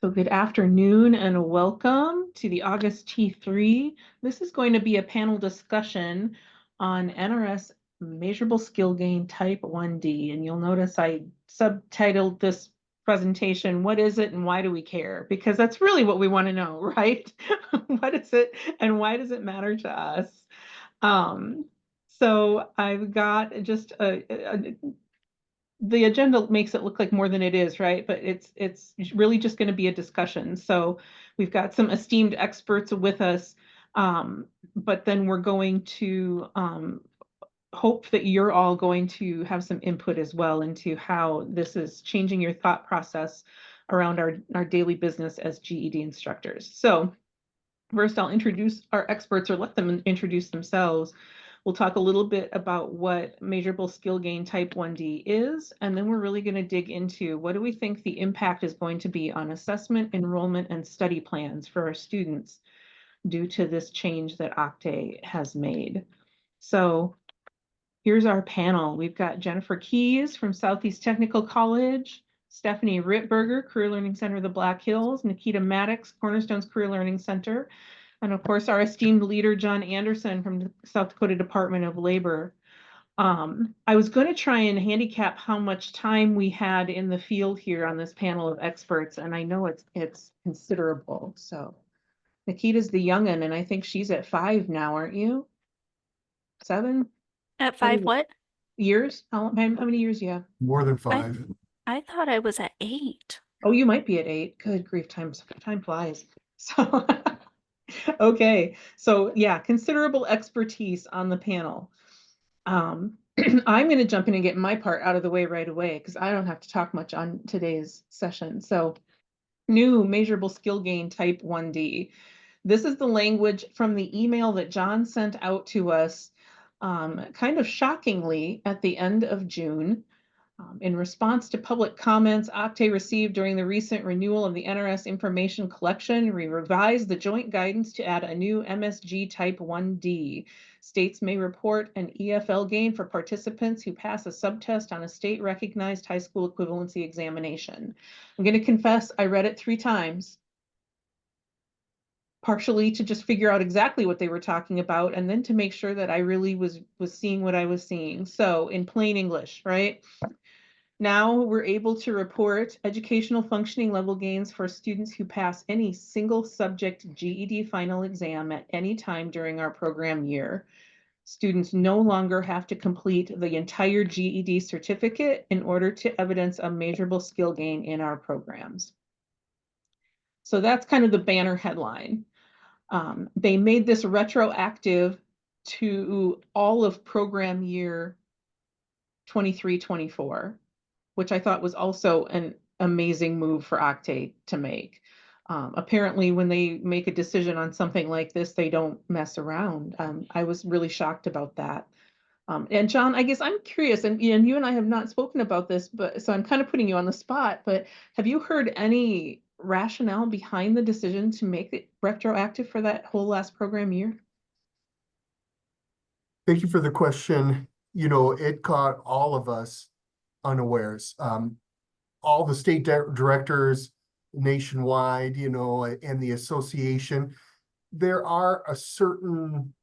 So good afternoon and welcome to the August T3. This is going to be a panel discussion on NRS Measurable Skill Gain Type 1D. And you'll notice I subtitled this presentation, What is it and why do we care? Because that's really what we want to know, right? What is it and why does it matter to us? So I've got just the agenda makes it look like more than it is, right? But it's really just going to be a discussion. So we've got some esteemed experts with us, but then we're going to hope that you're all going to have some input as well into how this is changing your thought process around our daily business as GED instructors. So first, I'll introduce our experts or let them introduce themselves. We'll talk a little bit about what Measurable Skill Gain Type 1D is, and then we're really going to dig into what do we think the impact is going to be on assessment, enrollment, and study plans for our students due to this change that Octave has made. So here's our panel. We've got Jennifer Keys from Southeast Technical College, Stephanie Rittberger, Career Learning Center of the Black Hills, Nikita Maddox, Cornerstone's Career Learning Center, and of course, our esteemed leader, John Anderson from the South Dakota Department of Labor. I was going to try and handicap how much time we had in the field here on this panel of experts, and I know it's considerable. So Nikita's the youngin', and I think she's at 5 now, aren't you? 7? At 5 what? Years? How many years do you have? More than 5. I thought I was at 8. Oh, you might be at 8. Good grief, time flies. So, okay. So yeah, considerable expertise on the panel. I'm going to jump in and get my part out of the way right away because I don't have to talk much on today's session. So new measurable skill gain type 1D. This is the language from the email that John sent out to us kind of shockingly at the end of June. In response to public comments Octave received during the recent renewal of the NRS information collection, we revised the joint guidance to add a new MSG type 1D. States may report an EFL gain for participants who pass a subtest on a state-recognized high school equivalency examination. I'm going to confess I read it 3 times, partially to just figure out exactly what they were talking about, and then to make sure that I really was seeing what I was seeing. So in plain English, right? Now we're able to report educational functioning level gains for students who pass any single subject GED final exam at any time during our program year. Students no longer have to complete the entire GED certificate in order to evidence a measurable skill gain in our programs. So that's kind of the banner headline. They made this retroactive to all of program year 23-24. Which I thought was also an amazing move for Octave to make. Apparently, when they make a decision on something like this, they don't mess around. I was really shocked about that. And John, I guess I'm curious, and you and I have not spoken about this, but so I'm kind of putting you on the spot, but have you heard any rationale behind the decision to make it retroactive for that whole last program year? Thank you for the question. You know, it caught all of us unawares. All the state directors nationwide, you know, and the association, there are a certain,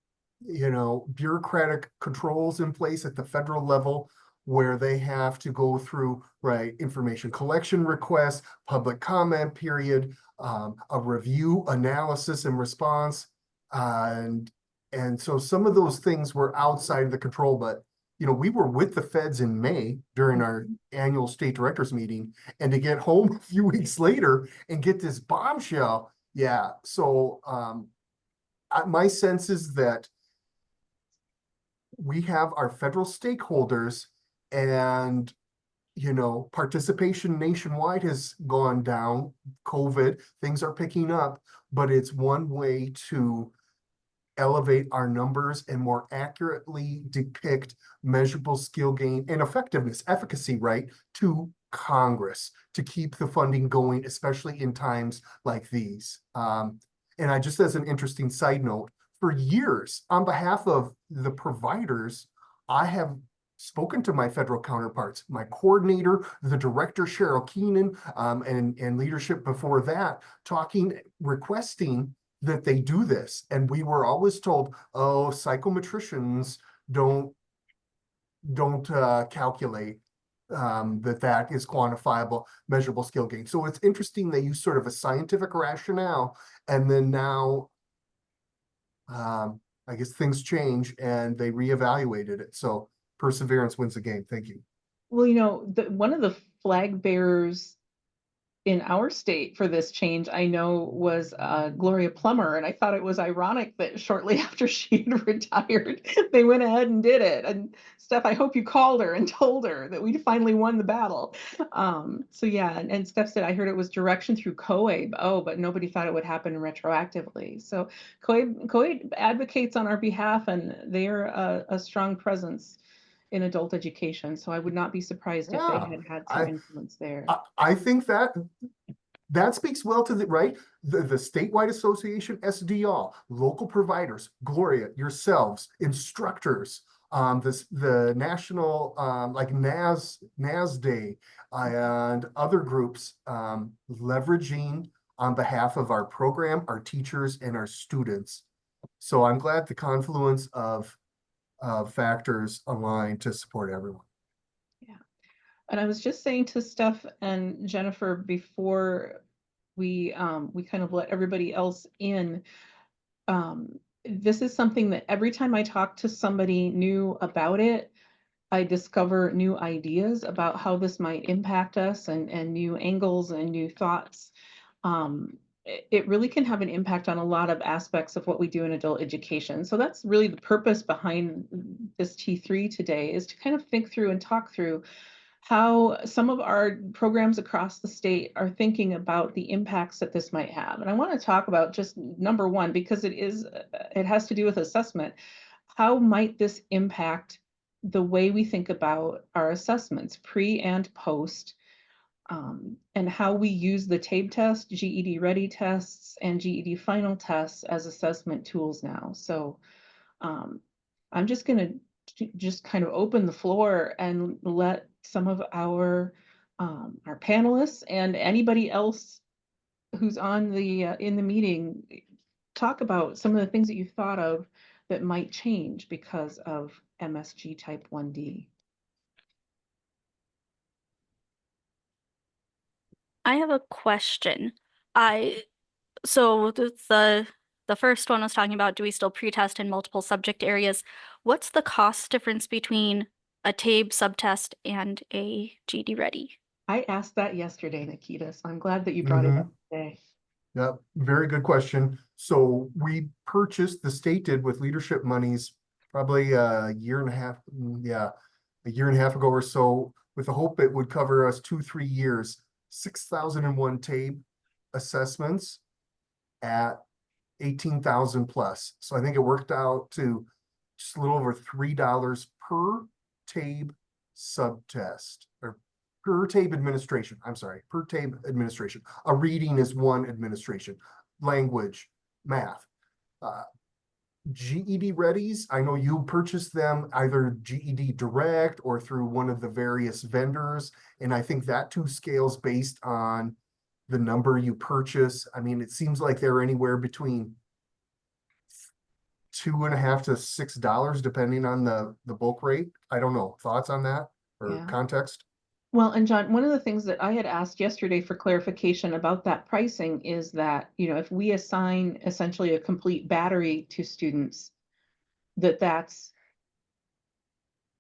you know, bureaucratic controls in place at the federal level where they have to go through, right, information collection requests, public comment period, a review, analysis, and response. And so some of those things were outside of the control, but you know, we were with the feds in May during our annual state directors meeting, and to get home a few weeks later and get this bombshell. Yeah. So my sense is that we have our federal stakeholders and, you know, participation nationwide has gone down. COVID, things are picking up, but it's one way to elevate our numbers and more accurately depict measurable skill gain and effectiveness, efficacy, right, to Congress to keep the funding going, especially in times like these. And I just, as an interesting side note, for years, on behalf of the providers, I have spoken to my federal counterparts, my coordinator, the director, Cheryl Keenan, and leadership before that, requesting that they do this. And we were always told, oh, psychometricians don't calculate that is quantifiable, measurable skill gain. So it's interesting they use sort of a scientific rationale, and then now I guess things change and they reevaluated it. So perseverance wins the game. Thank you. Well, one of the flag bearers in our state for this change, I know, was Gloria Plummer, and I thought it was ironic that shortly after she had retired, they went ahead and did it. And Steph, I hope you called her and told her that we finally won the battle. So yeah, and Steph said, I heard it was direction through COABE. Oh, but nobody thought it would happen retroactively. So COABE advocates on our behalf, and they are a strong presence in adult education. So I would not be surprised if they Yeah, had some influence there. I think that speaks well to the statewide association, SDR, local providers, Gloria, yourselves, instructors, the national like NAS Day, and other groups leveraging on behalf of our program, our teachers, and our students. So I'm glad the confluence of factors align to support everyone. Yeah. And I was just saying to Steph and Jennifer before we kind of let everybody else in, this is something that every time I talk to somebody new about it, I discover new ideas about how this might impact us, and new angles and new thoughts. It really can have an impact on a lot of aspects of what we do in adult education. So that's really the purpose behind this T3 today, is to kind of think through and talk through how some of our programs across the state are thinking about the impacts that this might have. And I want to talk about just number one, because it has to do with assessment. How might this impact the way we think about our assessments, pre and post, and how we use the TABE test, GED ready tests, and GED final tests as assessment tools now. So I'm just going to just kind of open the floor and let some of our panelists and anybody else who's on the in the meeting talk about some of the things that you thought of that might change because of MSG type 1D. I have a question. So the first one was talking about, do we still pretest in multiple subject areas? What's the cost difference between a TABE subtest and a GD ready? I asked that yesterday, Nikita, so I'm glad that you brought it up today. Yep, very good question. So the state did with leadership monies probably a year and a half ago or so, with the hope it would cover us 2-3 years, 6,001 TABE assessments at 18,000 plus. So I think it worked out to just a little over $3 per TABE subtest, or per TABE administration. I'm sorry, per TABE administration. A reading is one administration, language, math. GED readies, I know you purchase them either GED direct or through one of the various vendors. And I think that too scales based on the number you purchase. I mean, it seems like they're anywhere between $2.50 to $6, depending on the bulk rate. I don't know. Thoughts on that or context? Well, and John, one of the things that I had asked yesterday for clarification about that pricing is that, if we assign essentially a complete battery to students, that's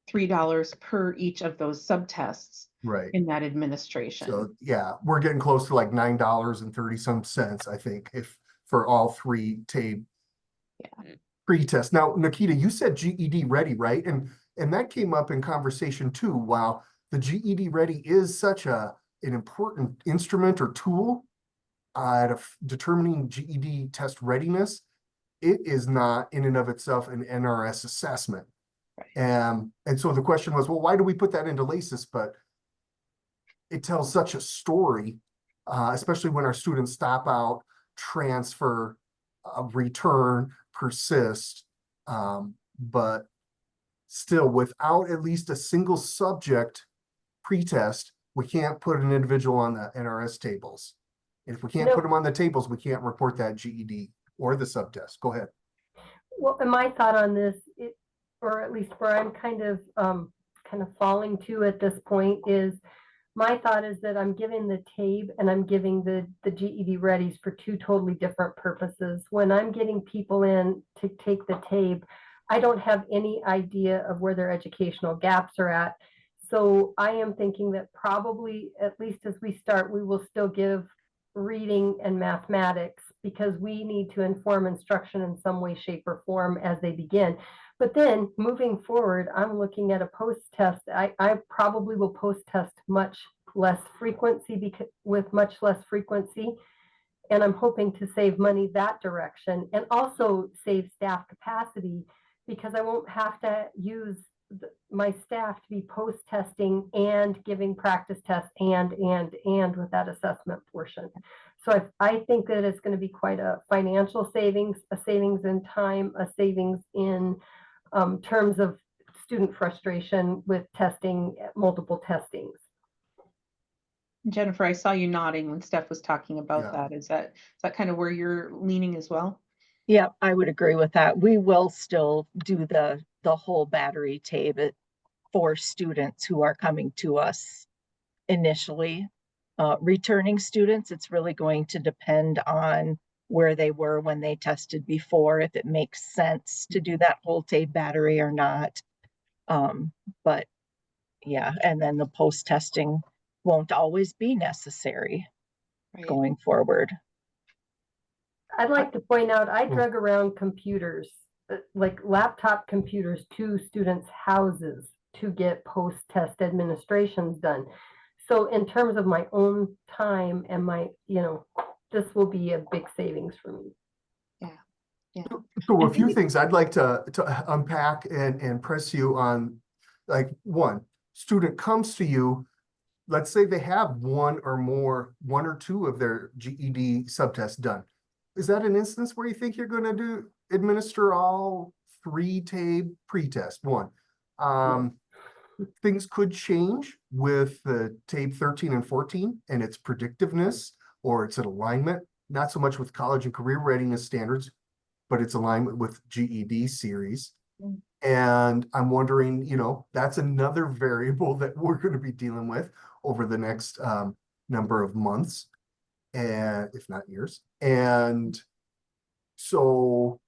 $3 per each of those subtests Right. in that administration. So yeah, we're getting close to like $9.30 some cents, I think, if for all three TABE pre-test. Now, Nikita, you said GED ready, right? And that came up in conversation too. Wow, the GED ready is such an important instrument or tool at determining GED test readiness. It is not in and of itself an NRS assessment. Right. And so the question was, well, why do we put that into LACIS? But it tells such a story, especially when our students stop out, transfer, return, persist. But still, without at least a single subject pretest, we can't put an individual on the NRS tables. And if we can't put them on the tables, we can't report that GED or the subtest. Go ahead. Well, and my thought on this, or at least where I'm kind of falling to at this point, is my thought is that I'm giving the TABE and I'm giving the GED readies for two totally different purposes. When I'm getting people in to take the TABE, I don't have any idea of where their educational gaps are at. So I am thinking that probably, at least as we start, we will still give reading and mathematics, because we need to inform instruction in some way, shape, or form as they begin. But then moving forward, I'm looking at a post-test. I probably will post-test much less frequency, with much less frequency. And I'm hoping to save money that direction, and also save staff capacity, because I won't have to use my staff to be post-testing and giving practice tests and with that assessment portion. So I think that it's going to be quite a financial savings, a savings in time, a savings in terms of student frustration with testing, multiple testings. Jennifer, I saw you nodding when Steph was talking about that. Is that kind of where you're leaning as well? Yeah, I would agree with that. We will still do the whole battery TABE for students who are coming to us initially. Returning students, it's really going to depend on where they were when they tested before, if it makes sense to do that whole TABE battery or not. But yeah, and then the post-testing won't always be necessary going forward. I'd like to point out, I drug around computers, like laptop computers, to students' houses to get post-test administrations done. So in terms of my own time and my, this will be a big savings for me. Yeah. So a few things I'd like to unpack and press you on. Like, one, student comes to you, let's say they have one or two of their GED subtests done. Is that an instance where you think you're going to administer all 3 TABE pretest? One, things could change with the TABE 13 and 14 and its predictiveness or its alignment, not so much with college and career readiness standards, but its alignment with GED series. And I'm wondering, that's another variable that we're going to be dealing with over the next number of months, and if not years. And so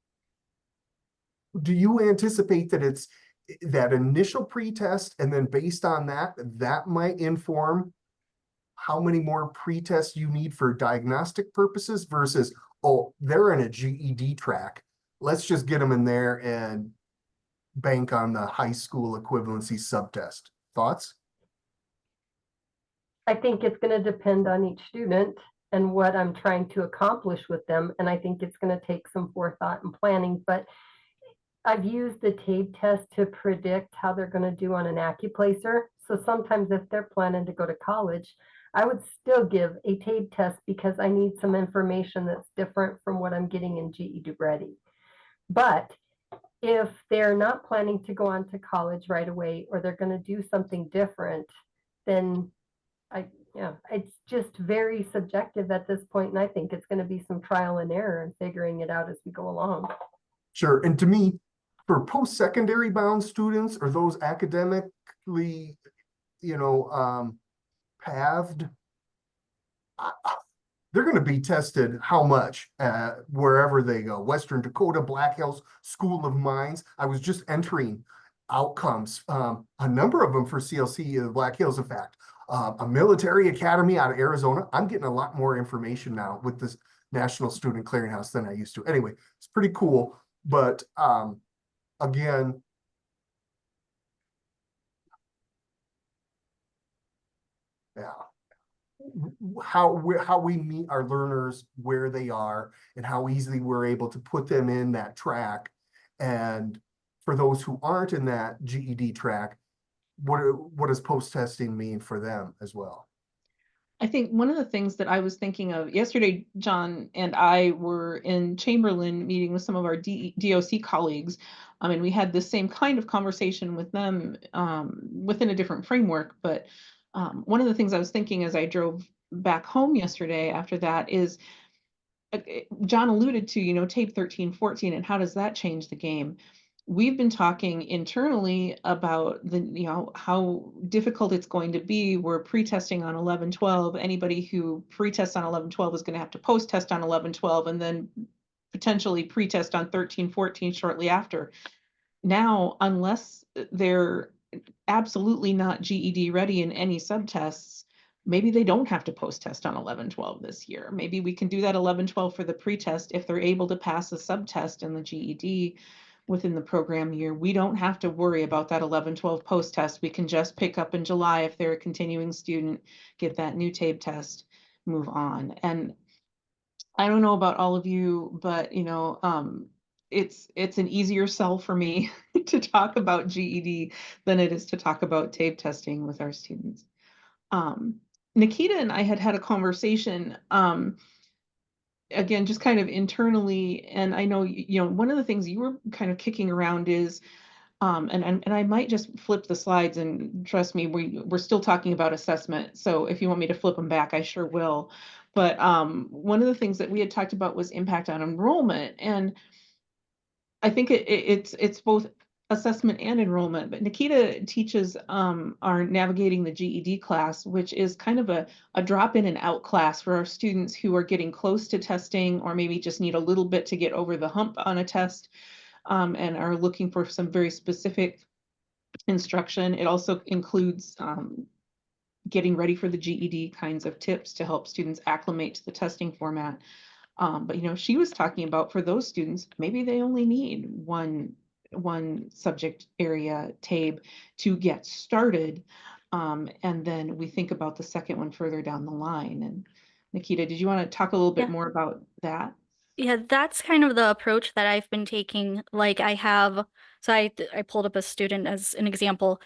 do you anticipate that it's that initial pretest, and then based on that might inform how many more pretests you need for diagnostic purposes versus, oh, they're in a GED track, let's just get them in there and bank on the high school equivalency subtest? Thoughts? I think it's going to depend on each student and what I'm trying to accomplish with them. And I think it's going to take some forethought and planning. But I've used the TABE test to predict how they're going to do on an AccuPlacer. So sometimes if they're planning to go to college, I would still give a TABE test, because I need some information that's different from what I'm getting in GED Ready. But if they're not planning to go on to college right away, or they're going to do something different, then it's just very subjective at this point. And I think it's going to be some trial and error and figuring it out as we go along. Sure. And to me, for post-secondary bound students or those academically, pathed, they're going to be tested how much wherever they go. Western Dakota, Black Hills School of Mines. I was just entering outcomes, a number of them for CLC, Black Hills, in fact. A military academy out of Arizona. I'm getting a lot more information now with this National Student Clearinghouse than I used to. Anyway, it's pretty cool. But again, how we meet our learners where they are and how easily we're able to put them in that track. And for those who aren't in that GED track, what does post-testing mean for them as well? I think one of the things that I was thinking of yesterday, John and I were in Chamberlain meeting with some of our DOC colleagues. And we had the same kind of conversation with them within a different framework. But one of the things I was thinking as I drove back home yesterday after that is John alluded to, tape 13, 14, and how does that change the game? We've been talking internally about how difficult it's going to be. We're pre-testing on 11, 12. Anybody who pre-tests on 11, 12 is going to have to post-test on 11, 12, and then potentially pre-test on 13, 14 shortly after. Now, unless they're absolutely not GED ready in any subtests, maybe they don't have to post-test on 11, 12 this year. Maybe we can do that 11, 12 for the pre-test if they're able to pass a subtest in the GED within the program year. We don't have to worry about that 11, 12 post-test. We can just pick up in July if they're a continuing student, get that new TABE test, move on. And I don't know about all of you, but it's an easier sell for me to talk about GED than it is to talk about TABE testing with our students. Nikita and I had a conversation, again, just kind of internally, and I know, one of the things you were kind of kicking around is, and I might just flip the slides, and trust me, we're still talking about assessment. So if you want me to flip them back, I sure will. But one of the things that we had talked about was impact on enrollment. And I think it's both assessment and enrollment, but Nikita teaches our Navigating the GED class, which is kind of a drop in and out class for our students who are getting close to testing or maybe just need a little bit to get over the hump on a test, and are looking for some very specific instruction. It also includes getting ready for the GED kinds of tips to help students acclimate to the testing format. But she was talking about for those students, maybe they only need one subject area TABE to get started. And then we think about the second one further down the line. And Nikita, did you want to talk a little bit more about that? Yeah, that's kind of the approach that I've been taking. Like I pulled up a student as an example.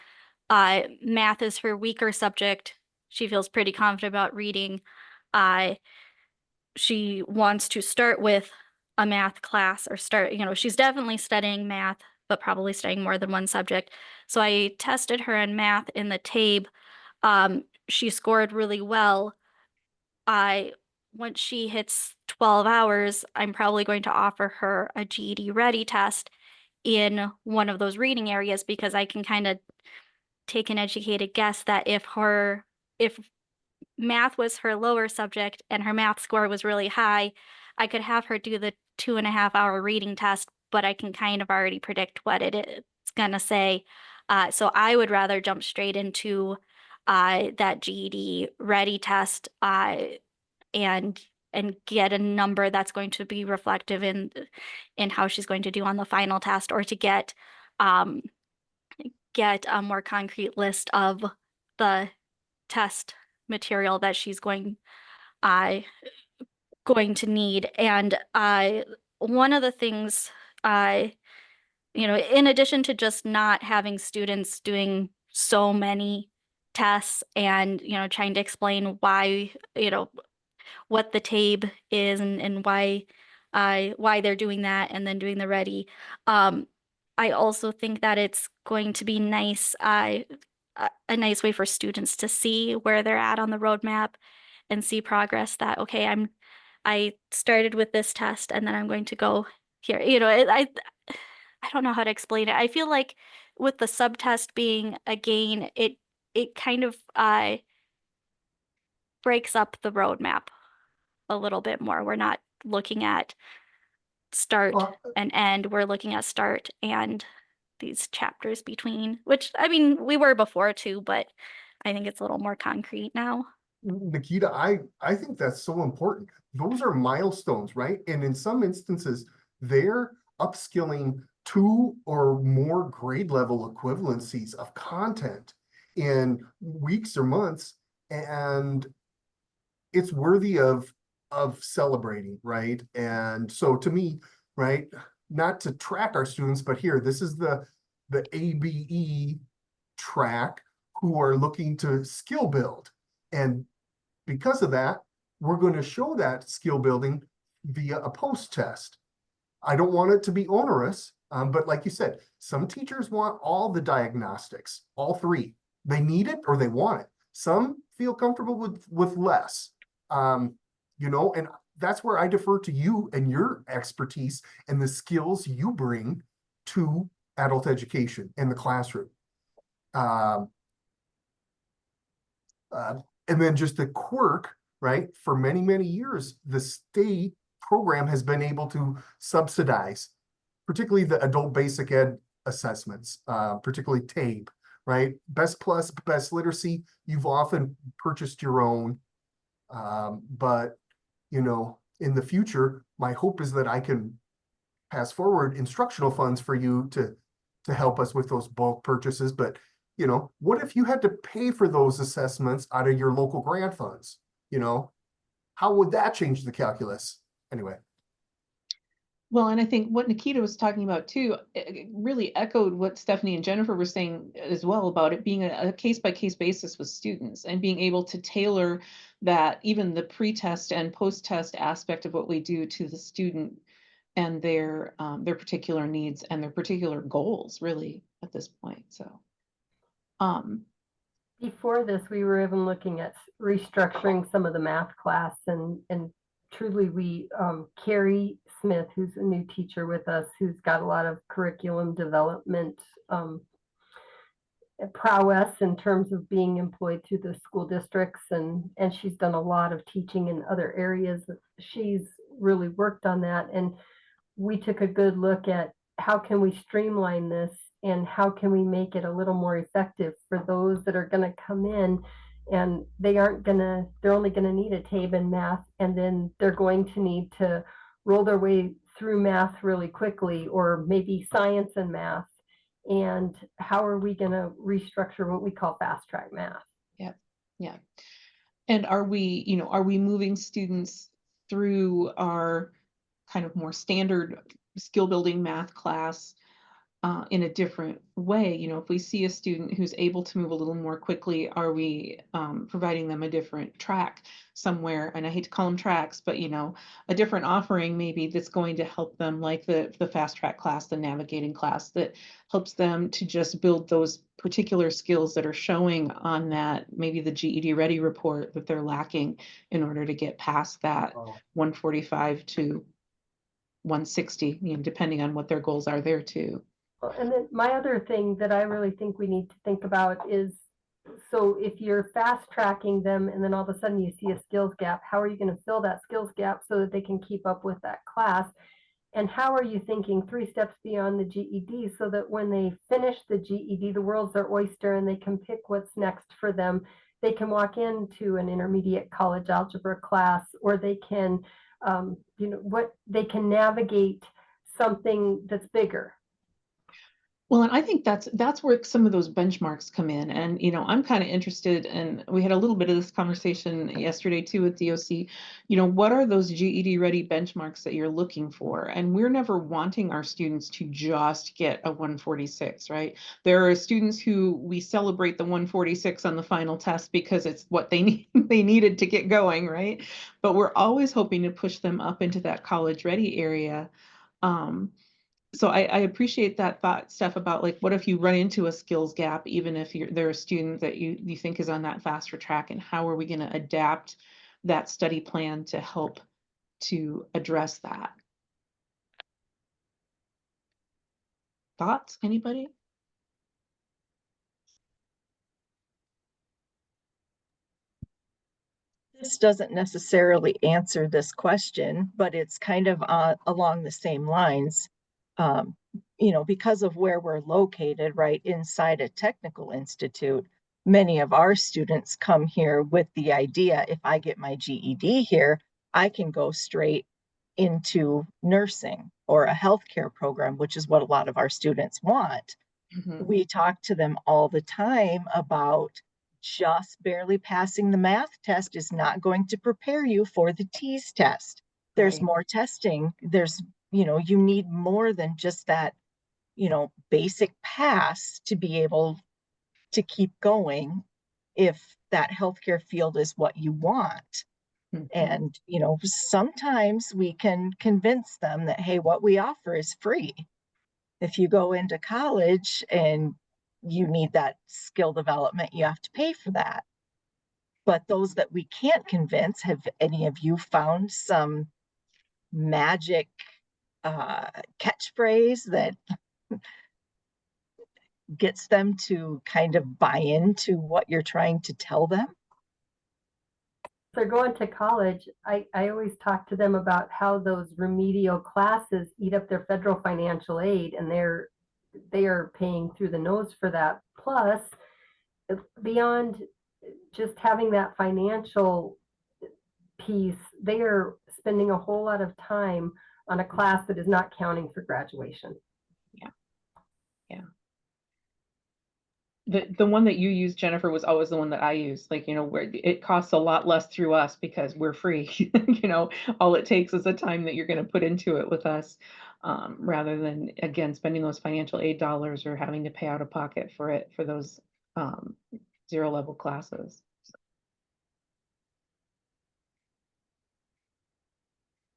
Math is her weaker subject. She feels pretty confident about reading. She wants to start with a math class or she's definitely studying math, but probably studying more than one subject. So I tested her in math in the TABE. She scored really well. Once she hits 12 hours, I'm probably going to offer her a GED ready test in one of those reading areas, because I can kind of take an educated guess that if math was her lower subject and her math score was really high, I could have her do the 2.5 hour reading test, but I can kind of already predict what it's gonna say. So I would rather jump straight into that GED ready test and get a number that's going to be reflective in how she's going to do on the final test, or to get a more concrete list of the test material that she's going to need. And one of the things in addition to just not having students doing so many tests and trying to explain why what the TABE is and why they're doing that and then doing the ready, I also think that it's going to be nice a nice way for students to see where they're at on the roadmap and see progress, that, okay, I started with this test and then I'm going to go here. I don't know how to explain it. I feel like with the subtest being a gain, it kind of breaks up the roadmap a little bit more. We're not looking at start and end. We're looking at start and these chapters between, which, I mean, we were before too, but I think it's a little more concrete now. Nikita, I think that's so important. Those are milestones, right? And in some instances, they're upskilling 2 or more grade level equivalencies of content in weeks or months, and it's worthy of celebrating, right? And so to me, right, not to track our students, but here, this is the ABE track who are looking to skill build. And Because of that, we're going to show that skill building via a post test. I don't want it to be onerous, but like you said, some teachers want all the diagnostics, all three. They need it or they want it. Some feel comfortable with less, you know, and that's where I defer to you and your expertise and the skills you bring to adult education in the classroom. And then just the quirk, right? For many, many years, the state program has been able to subsidize, particularly the adult basic ed assessments, particularly TABE, right? Best Plus, Best Literacy, you've often purchased your own. But, you know, in the future, my hope is that I can pass forward instructional funds for you to help us with those bulk purchases. But, you know, what if you had to pay for those assessments out of your local grant funds? You know, how would that change the calculus? Anyway. Well, and I think what Nikita was talking about too, it really echoed what Stephanie and Jennifer were saying as well about it being a case-by-case basis with students and being able to tailor that, even the pre-test and post-test aspect of what we do to the student and their particular needs and their particular goals, really, at this point. So, before this, we were even looking at restructuring some of the math class, and truly, we Carrie Smith, who's a new teacher with us, who's got a lot of curriculum development prowess in terms of being employed through the school districts, and she's done a lot of teaching in other areas. She's really worked on that, and we took a good look at how can we streamline this and how can we make it a little more effective for those that are going to come in and they're only going to need a TABE in math, and then they're going to need to roll their way through math really quickly, or maybe science and math. And how are we going to restructure what we call fast track math? Yeah. And are we moving students through our kind of more standard skill building math class in a different way? You know, if we see a student who's able to move a little more quickly, are we providing them a different track somewhere? And I hate to call them tracks, but, you know, a different offering maybe that's going to help them, like the fast track class, the navigating class, that helps them to just build those particular skills that are showing on that, maybe the GED Ready report, that they're lacking in order to get past that 145 to 160, you know, depending on what their goals are there too. And then my other thing that I really think we need to think about is, so if you're fast tracking them and then all of a sudden you see a skills gap, how are you going to fill that skills gap so that they can keep up with that class? And how are you thinking 3 steps beyond the GED so that when they finish the GED, the world's their oyster and they can pick what's next for them? They can walk into an intermediate college algebra class, or they can, they can navigate something that's bigger. Well, and I think that's where some of those benchmarks come in. And, you know, I'm kind of interested, and we had a little bit of this conversation yesterday too with DOC, you know, what are those GED ready benchmarks that you're looking for? And we're never wanting our students to just get a 146, right? There are students who we celebrate the 146 on the final test because it's what they needed to get going, right? But we're always hoping to push them up into that college ready area. So I appreciate that thought, Steph, about like, what if you run into a skills gap, even if they're a student that you think is on that faster track, and how are we going to adapt that study plan to help to address that? Thoughts, anybody? This doesn't necessarily answer this question, but it's kind of along the same lines. You know, because of where we're located, right inside a technical institute, many of our students come here with the idea, if I get my GED here, I can go straight into nursing or a healthcare program, which is what a lot of our students want. Mm-hmm. We talk to them all the time about just barely passing the math test is not going to prepare you for the TEAS test. There's Right. more testing. There's, you know, you need more than just that, you know, basic pass to be able to keep going if that healthcare field is what you want. Mhm. And, you know, sometimes we can convince them that, hey, what we offer is free. If you go into college and you need that skill development, you have to pay for that. But those that we can't convince, have any of you found some magic catchphrase that gets them to kind of buy into what you're trying to tell them? They're going to college. I always talk to them about how those remedial classes eat up their federal financial aid, and they are paying through the nose for that. Plus, beyond just having that financial piece, they are spending a whole lot of time on a class that is not counting for graduation. The one that you used, Jennifer, was always the one that I used. Like, you know, where it costs a lot less through us because we're free. You know, all it takes is the time that you're going to put into it with us, rather than, again, spending those financial aid dollars or having to pay out of pocket for it for those zero level classes.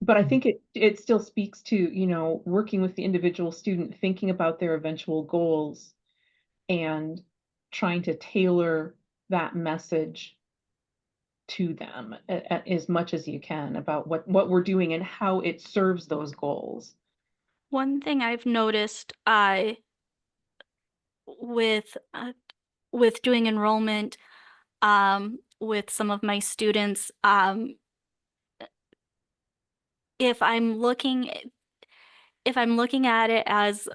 But I think it still speaks to, you know, working with the individual student, thinking about their eventual goals and trying to tailor that message to them as much as you can about what we're doing and how it serves those goals. One thing I've noticed with with doing enrollment with some of my students, if I'm looking at it as,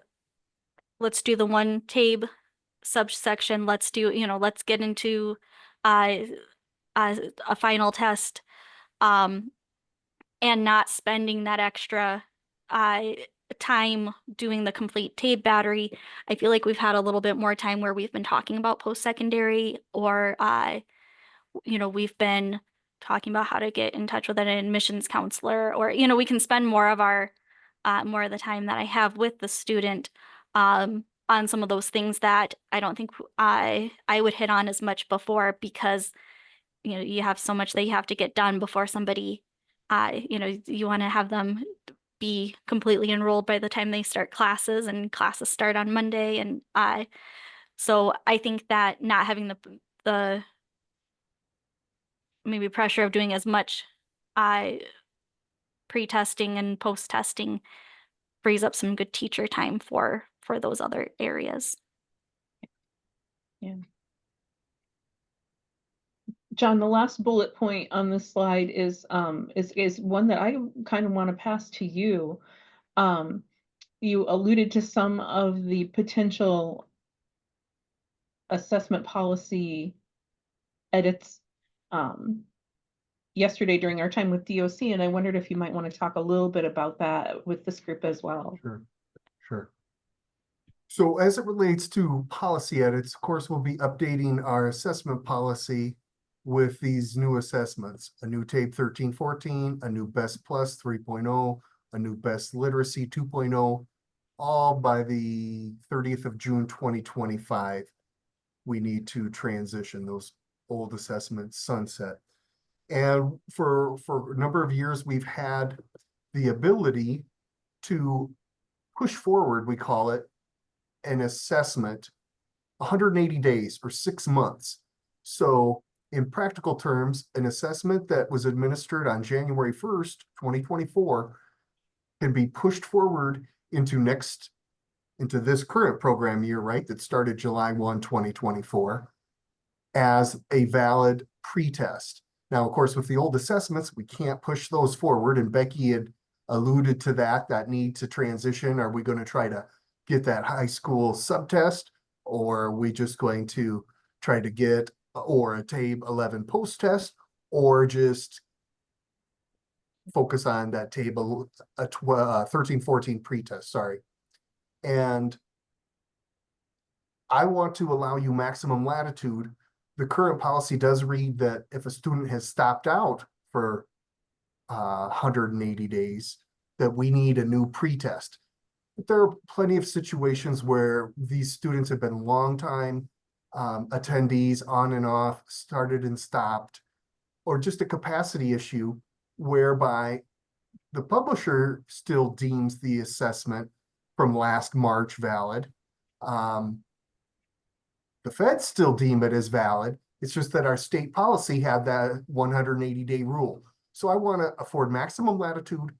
let's do the one TABE subsection, let's do, you know, let's get into a final test, and not spending that extra time doing the complete TABE battery. I feel like we've had a little bit more time where we've been talking about post-secondary, or you know, we've been talking about how to get in touch with an admissions counselor, or, you know, we can spend more of our more of the time that I have with the student on some of those things that I don't think I would hit on as much before, because, you know, you have so much that you have to get done before somebody, you know, you want to have them be completely enrolled by the time they start classes, and classes start on Monday. And so I think that not having the maybe pressure of doing as much pre-testing and post-testing frees up some good teacher time for those other areas. Yeah. John, the last bullet point on this slide is one that I kind of want to pass to you. You alluded to some of the potential assessment policy edits yesterday during our time with DOC, and I wondered if you might want to talk a little bit about that with this group as well. Sure. So as it relates to policy edits, of course, we'll be updating our assessment policy with these new assessments: a new TABE 1314, a new BEST Plus 3.0, a new BEST Literacy 2.0, all by the 30th of June 2025. We need to transition those old assessments sunset. And for a number of years, we've had the ability to push forward, we call it, an assessment 180 days or 6 months. So in practical terms, an assessment that was administered on January 1st, 2024 can be pushed forward into this current program year, right, that started July 1, 2024, as a valid pretest. Now, of course, with the old assessments, we can't push those forward, and Becky had alluded to that need to transition. Are we going to try to get that high school subtest, or are we just going to try to get or a TABE 11 post test, or just focus on that table 13-14 pretest, sorry. And I want to allow you maximum latitude. The current policy does read that if a student has stopped out for 180 days, that we need a new pretest. But there are plenty of situations where these students have been long time attendees on and off, started and stopped, or just a capacity issue whereby the publisher still deems the assessment from last March valid. The feds still deem it as valid. It's just that our state policy had that 180-day rule. So I want to afford maximum latitude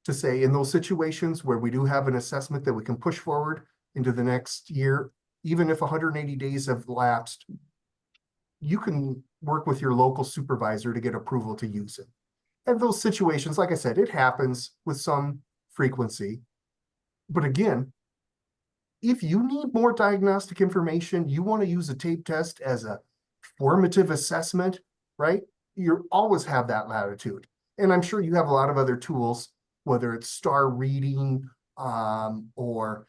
to say in those situations where we do have an assessment that we can push forward into the next year, even if 180 days have lapsed, you can work with your local supervisor to get approval to use it. And those situations, like I said, it happens with some frequency. But again, if you need more diagnostic information, you want to use a tape test as a formative assessment, right? You always have that latitude. And I'm sure you have a lot of other tools, whether it's star reading or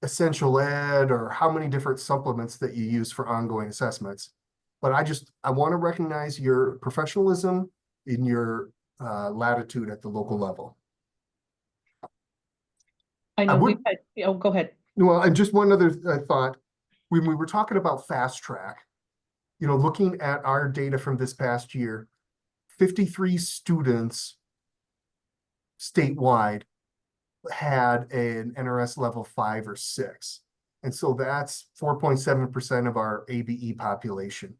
essential ed, or how many different supplements that you use for ongoing assessments. But I want to recognize your professionalism in your latitude at the local level. I know would- we've had, oh, go ahead. Well, and just one other thought, when we were talking about fast track, looking at our data from this past year, 53 students statewide had an NRS level 5 or 6. And so that's 4.7% of our ABE population.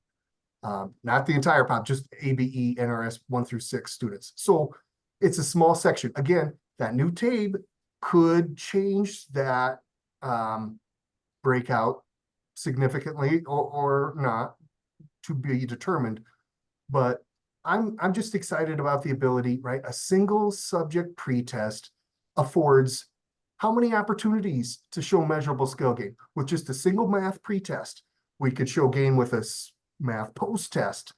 Not the entire pop, just ABE NRS 1 through 6 students. So it's a small section. Again, that new TABE could change that breakout significantly or not, to be determined. But I'm just excited about the ability, right? A single subject pretest affords how many opportunities to show measurable skill gain? With just a single math pretest, we could show gain with a math post-test,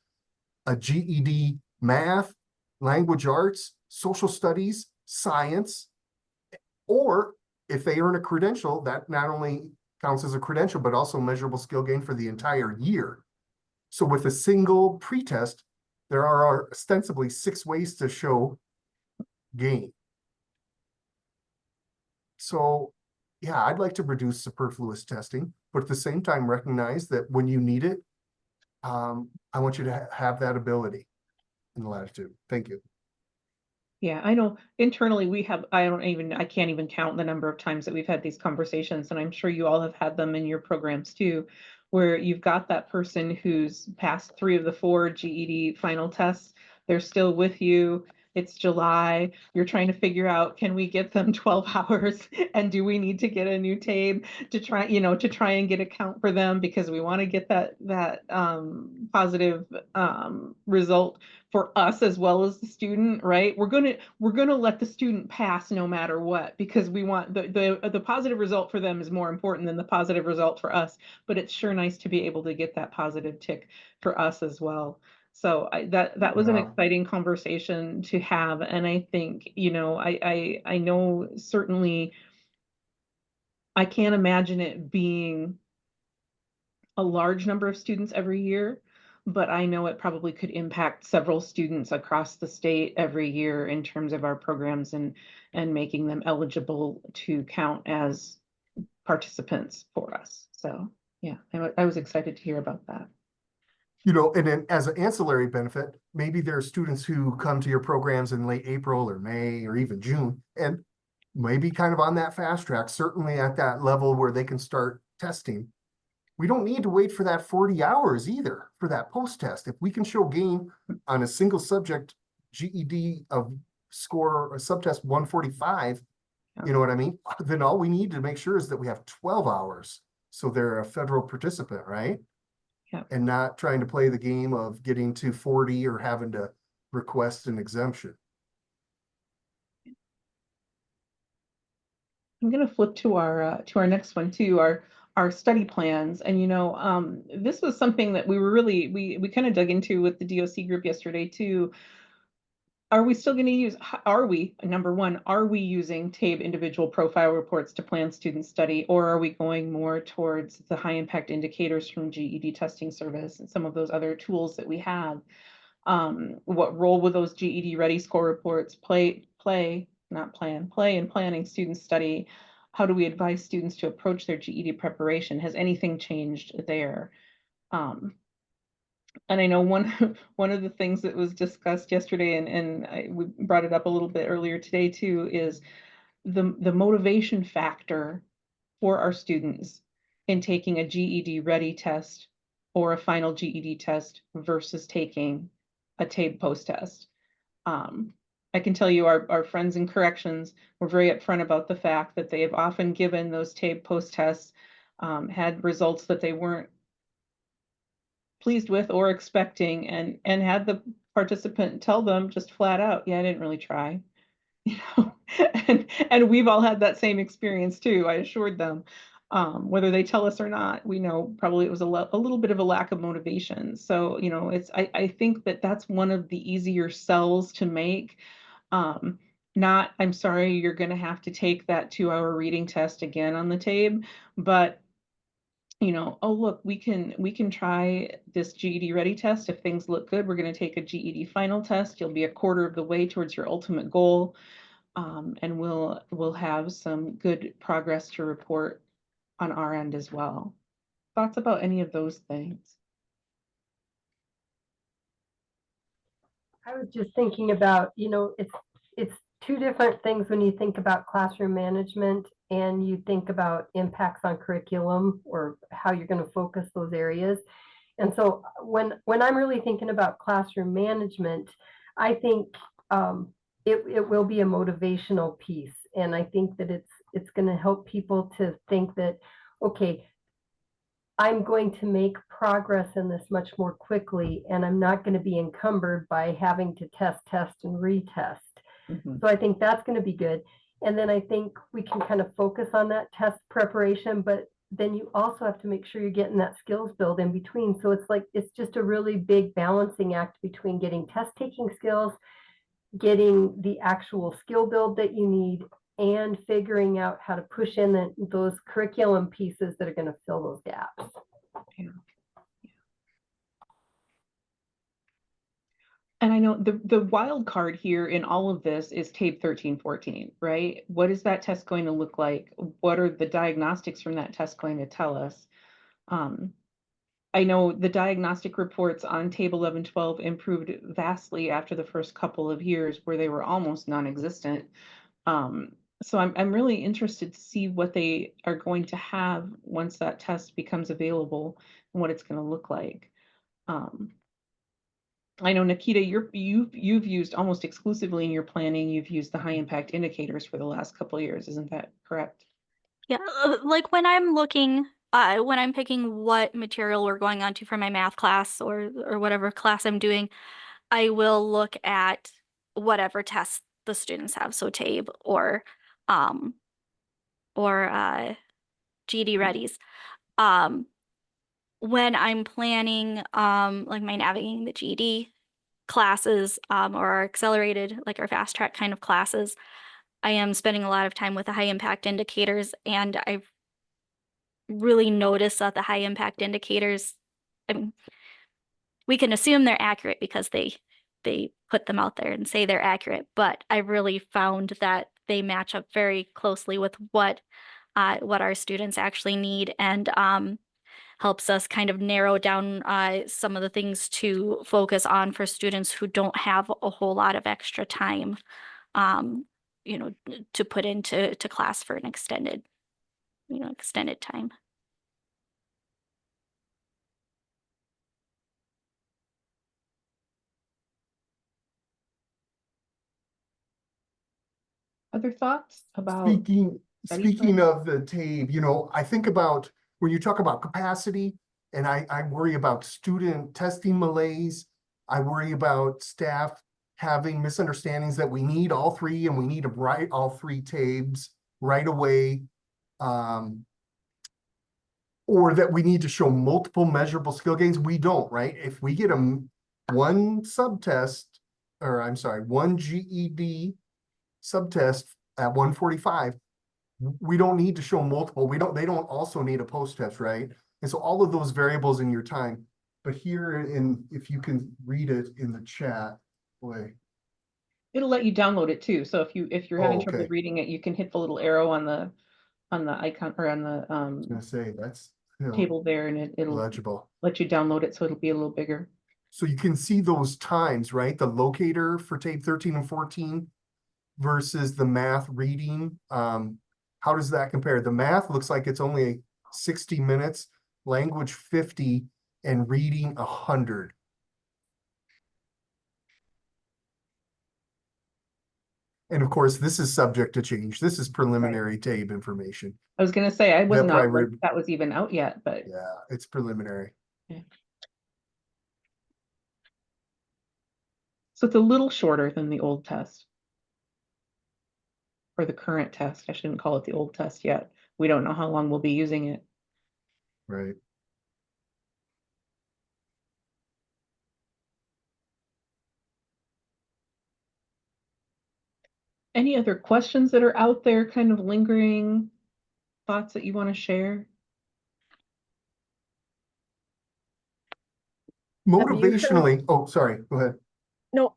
a GED math, language arts, social studies, science, or if they earn a credential, that not only counts as a credential, but also measurable skill gain for the entire year. So with a single pretest, there are ostensibly 6 ways to show gain. So yeah, I'd like to reduce superfluous testing, but at the same time recognize that when you need it, I want you to have that ability in the latitude. Thank you. Yeah, I know internally we have, I can't even count the number of times that we've had these conversations, and I'm sure you all have had them in your programs too, where you've got that person who's passed 3 of the 4 GED final tests. They're still with you. It's July. You're trying to figure out, can we get them 12 hours? And do we need to get a new TABE to try and get a count for them, because we want to get that positive result for us as well as the student, right? We're gonna let the student pass no matter what, because we want the positive result for them is more important than the positive result for us. But it's sure nice to be able to get that positive tick for us as well. So that was an exciting conversation to have, and I think I know certainly I can't imagine it being a large number of students every year, but I know it probably could impact several students across the state every year in terms of our programs and making them eligible to count as participants for us. So yeah, I was excited to hear about that. And then as an ancillary benefit, maybe there are students who come to your programs in late April or May or even June, and maybe kind of on that fast track, certainly at that level where they can start testing. We don't need to wait for that 40 hours either for that post-test. If we can show gain on a single subject GED of score a subtest 145, you know what I mean? Then all we need to make sure is that we have 12 hours. So they're a federal participant, right? Yeah. And not trying to play the game of getting to 40 or having to request an exemption. I'm going to flip to our next one too, our study plans. And this was something that we were really we kind of dug into with the DOC group yesterday too. Are we still going to use, number one, are we using TABE individual profile reports to plan student study, or are we going more towards the high impact indicators from GED testing service and some of those other tools that we have? What role will those GED ready score reports play in planning student study? How do we advise students to approach their GED preparation? Has anything changed there? And I know one of the things that was discussed yesterday, and we brought it up a little bit earlier today too, is the motivation factor for our students in taking a GED ready test or a final GED test versus taking a TABE post test. I can tell you our friends in corrections were very upfront about the fact that they have often given those TABE post tests, had results that they weren't pleased with or expecting, and had the participant tell them just flat out, yeah, I didn't really try. You know, and we've all had that same experience too. I assured them, whether they tell us or not, we know probably it was a little bit of a lack of motivation. So, you know, I think that that's one of the easier sells to make. Not, I'm sorry, you're going to have to take that 2-hour reading test again on the TABE, but you know, oh, look, we can try this GED ready test. If things look good, we're going to take a GED final test. You'll be a quarter of the way towards your ultimate goal. And we'll have some good progress to report on our end as well. Thoughts about any of those things? I was just thinking about, you know, it's two different things when you think about classroom management and you think about impacts on curriculum or how you're going to focus those areas. And so when I'm really thinking about classroom management, I think it will be a motivational piece. And I think that it's going to help people to think that, okay, I'm going to make progress in this much more quickly, and I'm not going to be encumbered by having to test and retest. So I think that's going to be good. And then I think we can kind of focus on that test preparation, but then you also have to make sure you're getting that skills build in between. So it's like, it's just a really big balancing act between getting test taking skills, getting the actual skill build that you need, and figuring out how to push in those curriculum pieces that are going to fill those gaps. Yeah. And I know the wild card here in all of this is TABE 1314, right? What is that test going to look like? What are the diagnostics from that test going to tell us? I know the diagnostic reports on TABE 1112 improved vastly after the first couple of years where they were almost non-existent. So I'm really interested to see what they are going to have once that test becomes available and what it's going to look like. I know, Nikita, you've used almost exclusively in your planning, you've used the high impact indicators for the last couple of years. Isn't that correct? Yeah, like when I'm looking, when I'm picking what material we're going on to for my math class or whatever class I'm doing, I will look at whatever tests the students have, so TABE or GED Readies. When I'm planning like my navigating the GED classes or our accelerated, like our fast track kind of classes, I am spending a lot of time with the high impact indicators, and I've really noticed that the high impact indicators, I mean, we can assume they're accurate because they put them out there and say they're accurate, but I really found that they match up very closely with what our students actually need, and helps us kind of narrow down some of the things to focus on for students who don't have a whole lot of extra time, you know, to put into class for an extended time. Other thoughts about Speaking of the TABE, you know, I think about when you talk about capacity, and I worry about student testing malaise. I worry about staff having misunderstandings that we need all three and we need to write all three TABEs right away. Or that we need to show multiple measurable skill gains. We don't, right? If we get one subtest, or I'm sorry, one GED subtest at 145, we don't need to show multiple. They don't also need a post test, right? And so all of those variables in your time. But here if you can read it in the chat, boy. It'll let you download it too. So if you're having trouble Okay. reading it, you can hit the little arrow on the icon or on the I was gonna say Yeah, table there, and it'll legible. let you download it, so it'll be a little bigger. So you can see those times, right? The locator for tape 13 and 14 versus the math reading. How does that compare? The math looks like it's only 60 minutes, language 50, and reading 100. And of course, this is subject to change. This is preliminary tape information. I was gonna say, I was That not probably aware that was even out yet, but Yeah, it's preliminary. so it's a little shorter than the old test. Or the current test. I shouldn't call it the old test yet. We don't know how long we'll be using it. Right. Any other questions that are out there, kind of lingering thoughts that you want to share? Motivationally, oh, sorry, go ahead. No,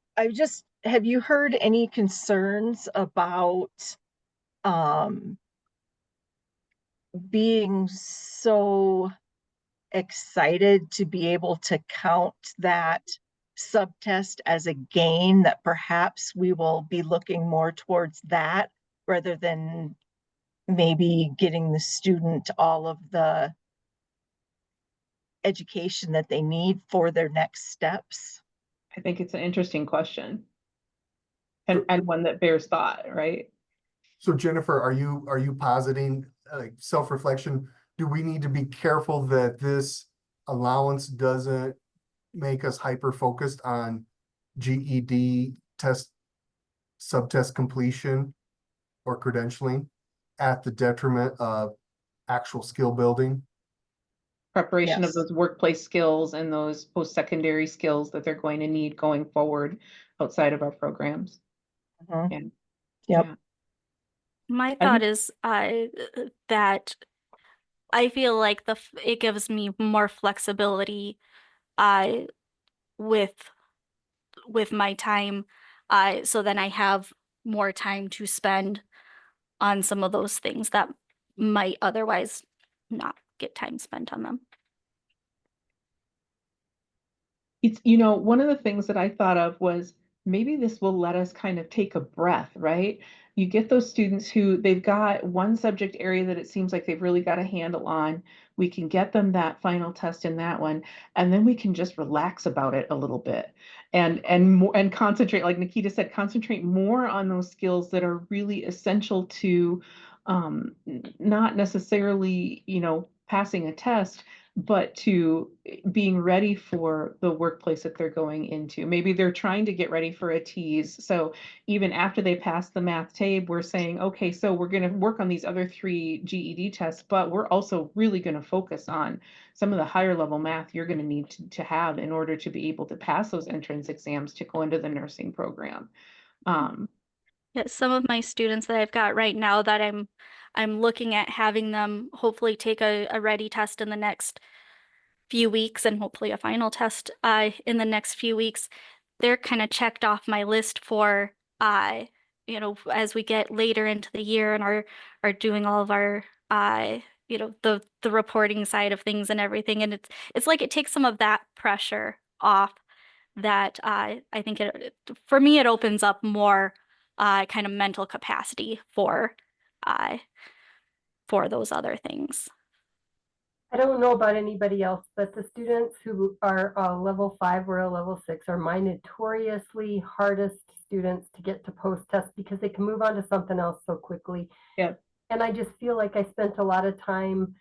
have you heard any concerns about being so excited to be able to count that subtest as a gain, that perhaps we will be looking more towards that rather than maybe getting the student all of the education that they need for their next steps? I think it's an interesting question. And one that bears thought, right? So Jennifer, are you positing self-reflection? Do we need to be careful that this allowance doesn't make us hyper-focused on GED test, subtest completion or credentialing at the detriment of actual skill building? Preparation of Yes. those workplace skills and those post-secondary skills that they're going to need going forward outside of our programs. Mhm. Yeah. Yep. Yeah. My I thought think- is that I feel like it gives me more flexibility uh, with my time, so then I have more time to spend on some of those things that might otherwise not get time spent on them. It's, one of the things that I thought of was maybe this will let us kind of take a breath, right? You get those students who they've got one subject area that it seems like they've really got a handle on. We can get them that final test in that one, and then we can just relax about it a little bit and concentrate, like Nikita said, concentrate more on those skills that are really essential to not necessarily, passing a test, but to being ready for the workplace that they're going into. Maybe they're trying to get ready for a tease. So even after they pass the math tape, we're saying, okay, so we're going to work on these other 3 GED tests, but we're also really going to focus on some of the higher level math you're going to need to have in order to be able to pass those entrance exams to go into the nursing program. Yeah, some of my students that I've got right now that I'm looking at having them hopefully take a ready test in the next few weeks and hopefully a final test in the next few weeks. They're kind of checked off my list for as we get later into the year and are doing all of our the reporting side of things and everything. And it's like it takes some of that pressure off that I think for me it opens up more kind of mental capacity for those other things. I don't know about anybody else, but the students who are level 5 or a level 6 are my notoriously hardest students to get to post-test because they can move on to something else so quickly. Yeah. And I just feel like I spent a lot of time,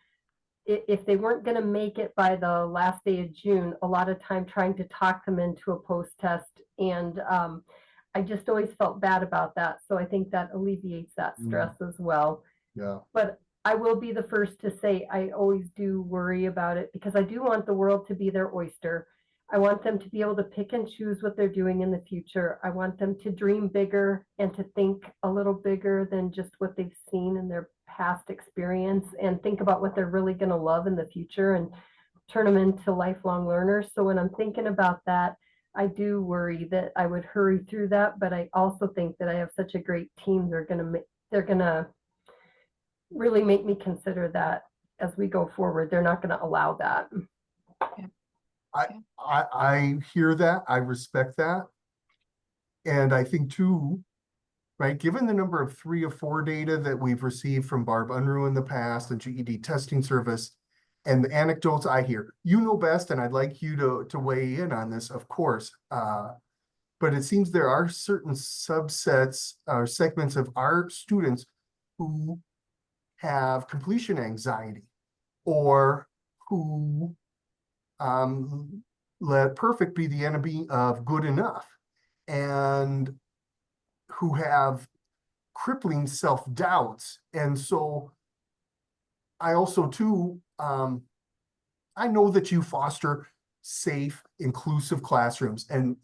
if they weren't going to make it by the last day of June, a lot of time trying to talk them into a post-test. And I just always felt bad about that. So I think that alleviates that stress as well. Yeah. But I will be the first to say I always do worry about it because I do want the world to be their oyster. I want them to be able to pick and choose what they're doing in the future. I want them to dream bigger and to think a little bigger than just what they've seen in their past experience and think about what they're really going to love in the future and turn them into lifelong learners. So when I'm thinking about that, I do worry that I would hurry through that, but I also think that I have such a great team. They're going to really make me consider that as we go forward. They're not going to allow that. I hear that, I respect that. And I think too, right, given the number of 3 of 4 data that we've received from Barb Unruh in the past, the GED testing service, and the anecdotes I hear, you know best, and I'd like you to weigh in on this, of course. But it seems there are certain subsets or segments of our students who have completion anxiety, or who let perfect be the enemy of good enough, and who have crippling self-doubts. And so I also too, I know that you foster safe, inclusive classrooms, and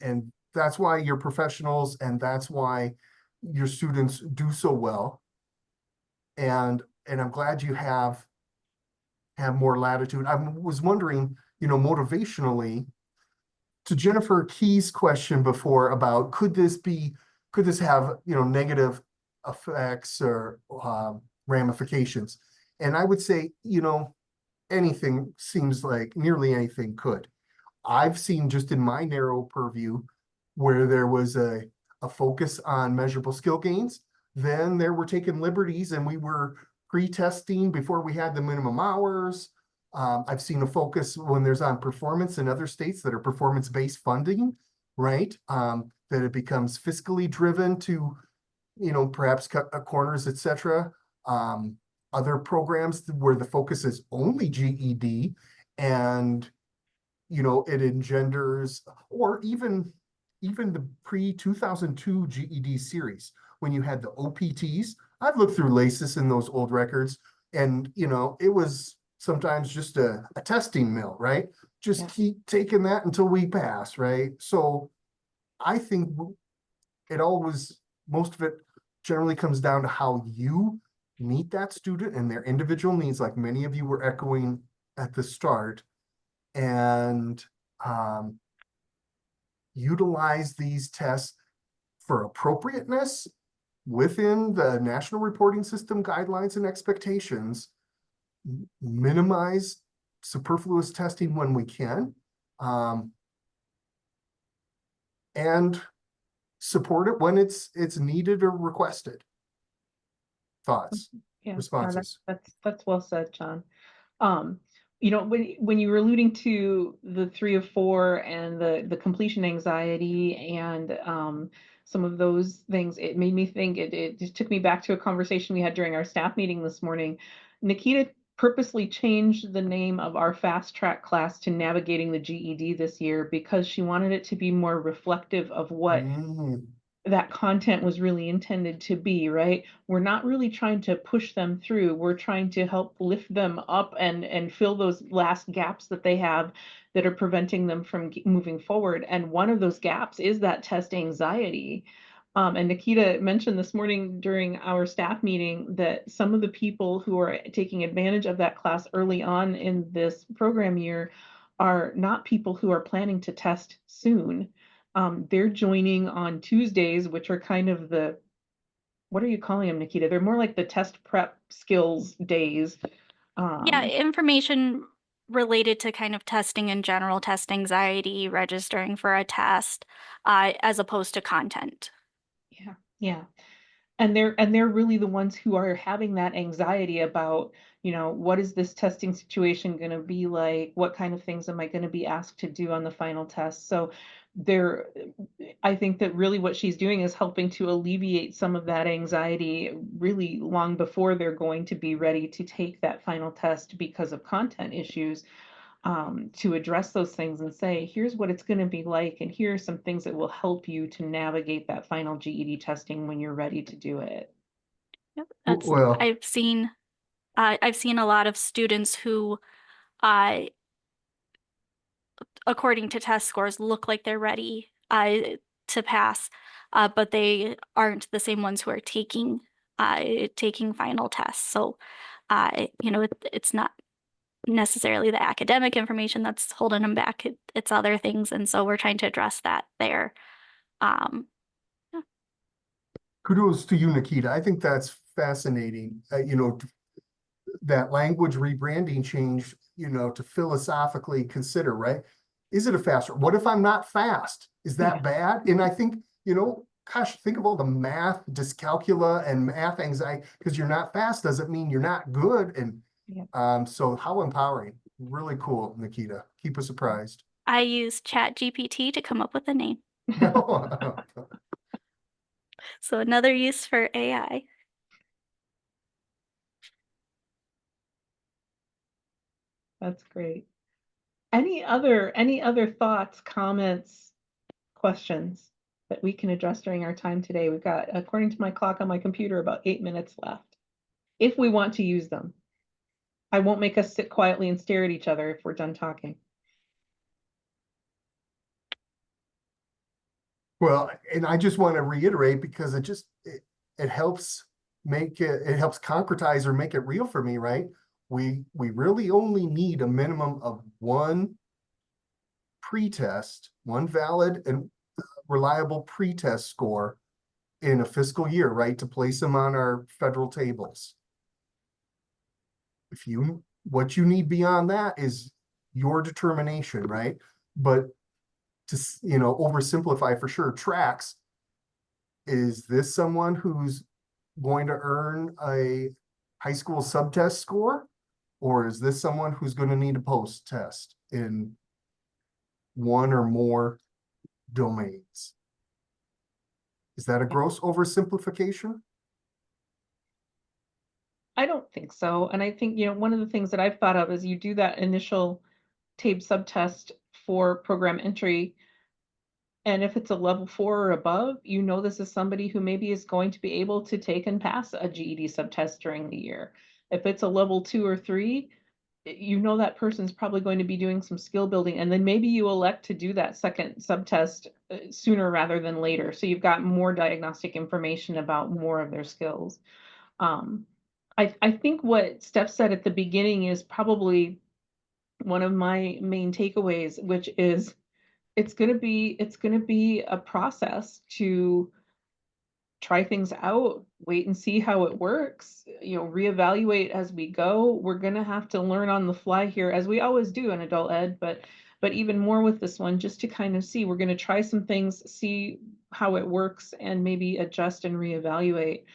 that's why you're professionals, and that's why your students do so well. And I'm glad you have more latitude. I was wondering, motivationally, to Jennifer Key's question before about could this have, negative effects or ramifications? And I would say, anything seems like nearly anything could. I've seen just in my narrow purview where there was a focus on measurable skill gains, then there were taken liberties and we were pre-testing before we had the minimum hours. I've seen a focus when there's on performance in other states that are performance-based funding, right? That it becomes fiscally driven to, perhaps cut corners, etc. Other programs where the focus is only GED, and it engenders, or even the pre-2002 GED series, when you had the OPTs. I've looked through LACIS in those old records, and it was sometimes just a testing mill, right? Just keep taking that until we pass, right? So I think most of it generally comes down to how you meet that student and their individual needs, like many of you were echoing at the start, and utilize these tests for appropriateness within the National Reporting System guidelines and expectations, minimize superfluous testing when we can, and support it when it's needed or requested. Thoughts, responses? That's well said, John. When you were alluding to the 3 of 4 and the completion anxiety and some of those things, it made me think, it just took me back to a conversation we had during our staff meeting this morning. Nikita purposely changed the name of our fast track class to Navigating the GED this year because she wanted it to be more reflective of what that content was really intended to be, right? We're not really trying to push them through. We're trying to help lift them up and fill those last gaps that they have that are preventing them from moving forward. And one of those gaps is that test anxiety. And Nikita mentioned this morning during our staff meeting that some of the people who are taking advantage of that class early on in this program year are not people who are planning to test soon. They're joining on Tuesdays, which are kind of what are you calling them, Nikita? They're more like the test prep skills days. Yeah, information related to kind of testing in general, test anxiety, registering for a test, as opposed to content. Yeah. And they're really the ones who are having that anxiety about, what is this testing situation going to be like? What kind of things am I going to be asked to do on the final test? So I think that really what she's doing is helping to alleviate some of that anxiety really long before they're going to be ready to take that final test because of content issues, to address those things and say, here's what it's going to be like, and here are some things that will help you to navigate that final GED testing when you're ready to do it. Yep, Well, I've seen a lot of students who, according to test scores, look like they're ready to pass, but they aren't the same ones who are taking final tests. So, it's not necessarily the academic information that's holding them back. It's other things, and so we're trying to address that there. Kudos to you, Nikita. I think that's fascinating. that language rebranding change, you know, to philosophically consider, right? Is it a faster? What if I'm not fast? Is that bad? And I think, you know, gosh, think of all the math, dyscalculia and math anxiety, because you're not fast doesn't mean you're not good. And so how empowering. Really cool, Nikita. Keep us surprised. I used ChatGPT to come up with a name. So another use for AI. That's great. Any other thoughts, comments, questions that we can address during our time today? We've got, according to my clock on my computer, about 8 minutes left, if we want to use them. I won't make us sit quietly and stare at each other if we're done talking. Well, and I just want to reiterate because it helps it helps concretize or make it real for me, right? We really only need a minimum of one pretest, one valid and reliable pretest score in a fiscal year, right? To place them on our federal tables. What you need beyond that is your determination, right? But to, you know, oversimplify for sure, tracks, is this someone who's going to earn a high school subtest score? Or is this someone who's going to need a post test in one or more domains? Is that a gross oversimplification? I don't think so. And I think, you know, one of the things that I've thought of is you do that initial TABE subtest for program entry. And if it's a level 4 or above, you know, this is somebody who maybe is going to be able to take and pass a GED subtest during the year. If it's a level 2 or 3, you know, that person's probably going to be doing some skill building. And then maybe you elect to do that second subtest sooner rather than later. So you've got more diagnostic information about more of their skills. I think what Steph said at the beginning is probably one of my main takeaways, which is it's going to be a process to try things out, wait and see how it works, you know, reevaluate as we go. We're going to have to learn on the fly here, as we always do in adult ed, but even more with this one, just to kind of see, we're going to try some things, see how it works, and maybe adjust and reevaluate.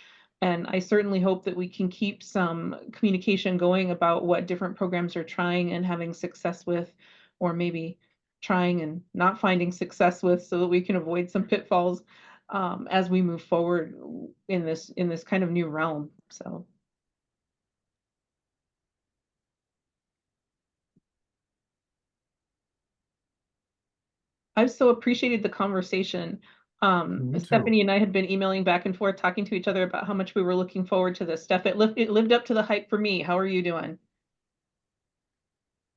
And I certainly hope that we can keep some communication going about what different programs are trying and having success with, or maybe trying and not finding success with, so that we can avoid some pitfalls as we move forward in this kind of new realm. So I've so appreciated the conversation. Me too. Stephanie and I had been emailing back and forth, talking to each other about how much we were looking forward to this stuff. It lived up to the hype for me. How are you doing?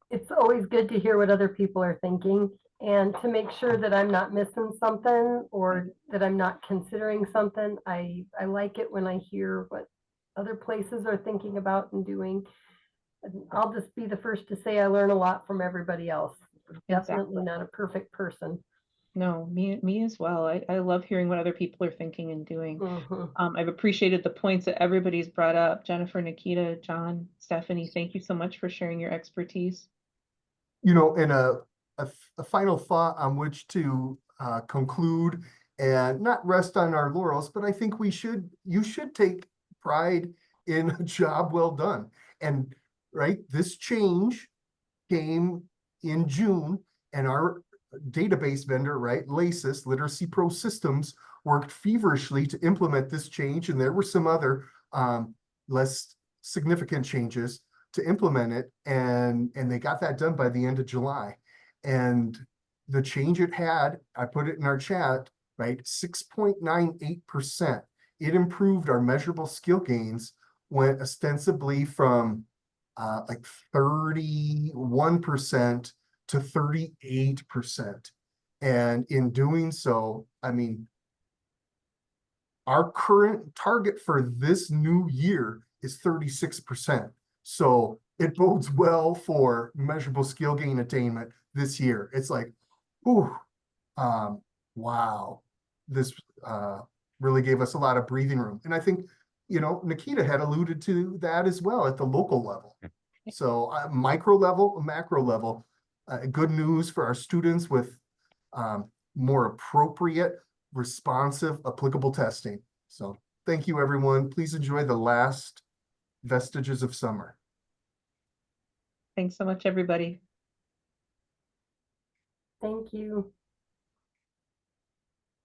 It's always good to hear what other people are thinking and to make sure that I'm not missing something or that I'm not considering something. I like it when I hear what other places are thinking about and doing. And I'll just be the first to say I learn a lot from everybody else. Definitely not a perfect person. No, me as well. I love hearing what other people are thinking and doing. I've appreciated the points that everybody's brought up. Jennifer, Nikita, John, Stephanie, thank you so much for sharing your expertise. You know, and a final thought on which to conclude and not rest on our laurels, but I think you should take pride in a job well done. And right, this change came in June, and our database vendor, right, LASIS, Literacy Pro Systems, worked feverishly to implement this change, and there were some other less significant changes to implement it, and they got that done by the end of July. And the change it had, I put it in our chat, right, 6.98%. It improved our measurable skill gains, went ostensibly from like 31% to 38%. And in doing so, I mean, our current target for this new year is 36%. So it bodes well for measurable skill gain attainment this year. It's like, ooh, wow, this really gave us a lot of breathing room. And I think you know, Nikita had alluded to that as well at the local level. So micro level, macro level, good news for our students with more appropriate, responsive, applicable testing. So thank you, everyone. Please enjoy the last vestiges of summer. Thanks so much, everybody. Thank you.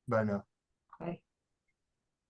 Bye now.